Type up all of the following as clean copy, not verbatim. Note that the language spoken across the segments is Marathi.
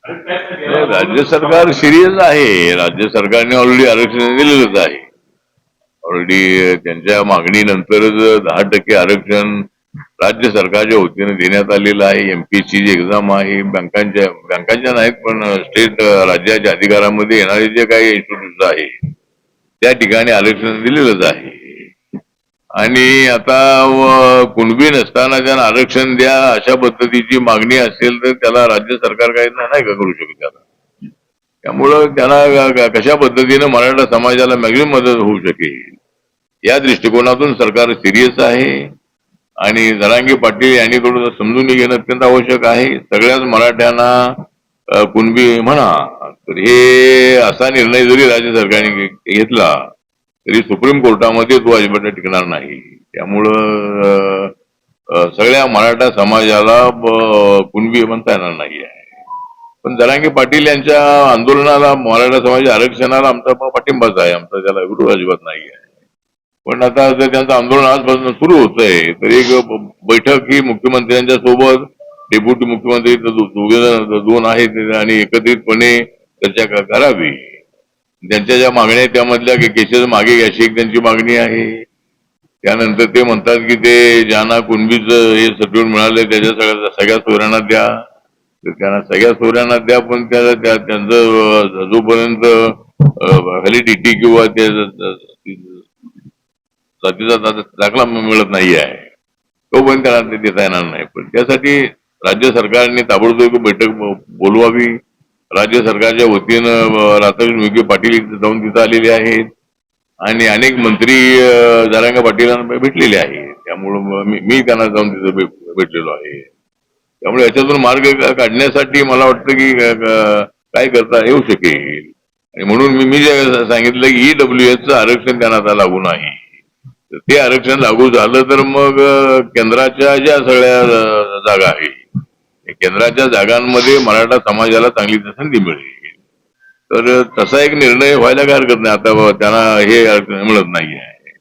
राज्य सरकार सिरियस आहे. राज्य सरकारने ऑलरेडी आरक्षण दिलेलंच आहे. ऑलरेडी त्यांच्या मागणीनंतरच 10% आरक्षण राज्य सरकारच्या वतीने देण्यात आलेलं आहे. एमपीएससी ची एक्झाम आहे. बँकांच्या नाहीत पण स्टेट राज्याच्या अधिकारामध्ये येणारे जे काही इन्स्टिट्यूट आहे त्या ठिकाणी आरक्षण दिलेलंच आहे. आणि आता कुणबी नसताना त्यांना आरक्षण द्या अशा पद्धतीची मागणी असेल तर त्याला राज्य सरकार काही नाही का करू शकत त्याला. त्यामुळं त्यांना कशा पद्धतीनं मराठा समाजाला मॅक्झिमम मदत होऊ शकेल या दृष्टिकोनातून सरकार सिरियस आहे. आणि जरांगे पाटील यांनी थोडं समजून घेणं अत्यंत आवश्यक आहे. सगळ्याच मराठ्यांना कुणबी म्हणा तर हे असा निर्णय जरी राज्य सरकारने घेतला तरी सुप्रीम कोर्टामध्ये तो अजिबात टिकणार नाही. त्यामुळं सगळ्या मराठा समाजाला कुणबी म्हणता येणार नाही आहे. पण जरांगे पाटील यांच्या आंदोलनाला मराठा समाज आरक्षणाला आमचा पाठिंबाच आहे. आमचा त्याला विरोध अजिबात नाही आहे. पण आता जर त्यांचं आंदोलन आजपासून सुरू होत आहे तर एक बैठक ही मुख्यमंत्र्यांच्या सोबत डेप्युटी मुख्यमंत्री दोन आहेत आणि एकत्रितपणे चर्चा करावी. त्यांच्या ज्या मागण्या आहेत त्यामधल्या केसेस मागे घ्यायची एक त्यांची मागणी आहे. त्यानंतर ते म्हणतात की ते ज्यांना कुणबीच हे सर्टिफिकेट मिळाले त्याच्या सगळ्या सोयऱ्यांना द्या. तर त्यांना सगळ्या सोयऱ्यांना द्या पण त्यांचं जोपर्यंत व्हॅलिडिटी किंवा ते जातीचा दाखला मिळत नाही आहे तोपर्यंत त्यांना ते देता येणार नाही. पण त्यासाठी राज्य सरकारने ताबडतोब बैठक बोलवावी. राज्य सरकारच्या वतीनं राधाकृष्ण विखे पाटील जाऊन तिथं आलेले आहेत आणि अनेक मंत्री जरांगे पाटीलांना भेटलेले आहेत. त्यामुळं मी त्यांना जाऊन तिथं भेटलेलो आहे. त्यामुळे याच्यातून मार्ग काढण्यासाठी मला वाटतं की काय करता येऊ शकेल. आणि म्हणून मी जे सांगितलं की ईडब्ल्यूएसचं आरक्षण त्यांना आता लागू नाही. ते आरक्षण लागू झालं तर मग केंद्राच्या ज्या सगळ्या जागा आहेत केंद्राच्या जागांमध्ये मराठा समाजाला चांगली संधी मिळेल. तर तसा एक निर्णय व्हायला काय हरकत नाही. आता त्यांना हे मिळत नाही आहे.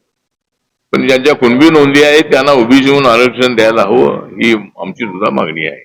पण ज्यांच्या कुणबी नोंदी आहेत त्यांना ओबीसी म्हणून आरक्षण द्यायला हवं ही आमची सुद्धा मागणी आहे.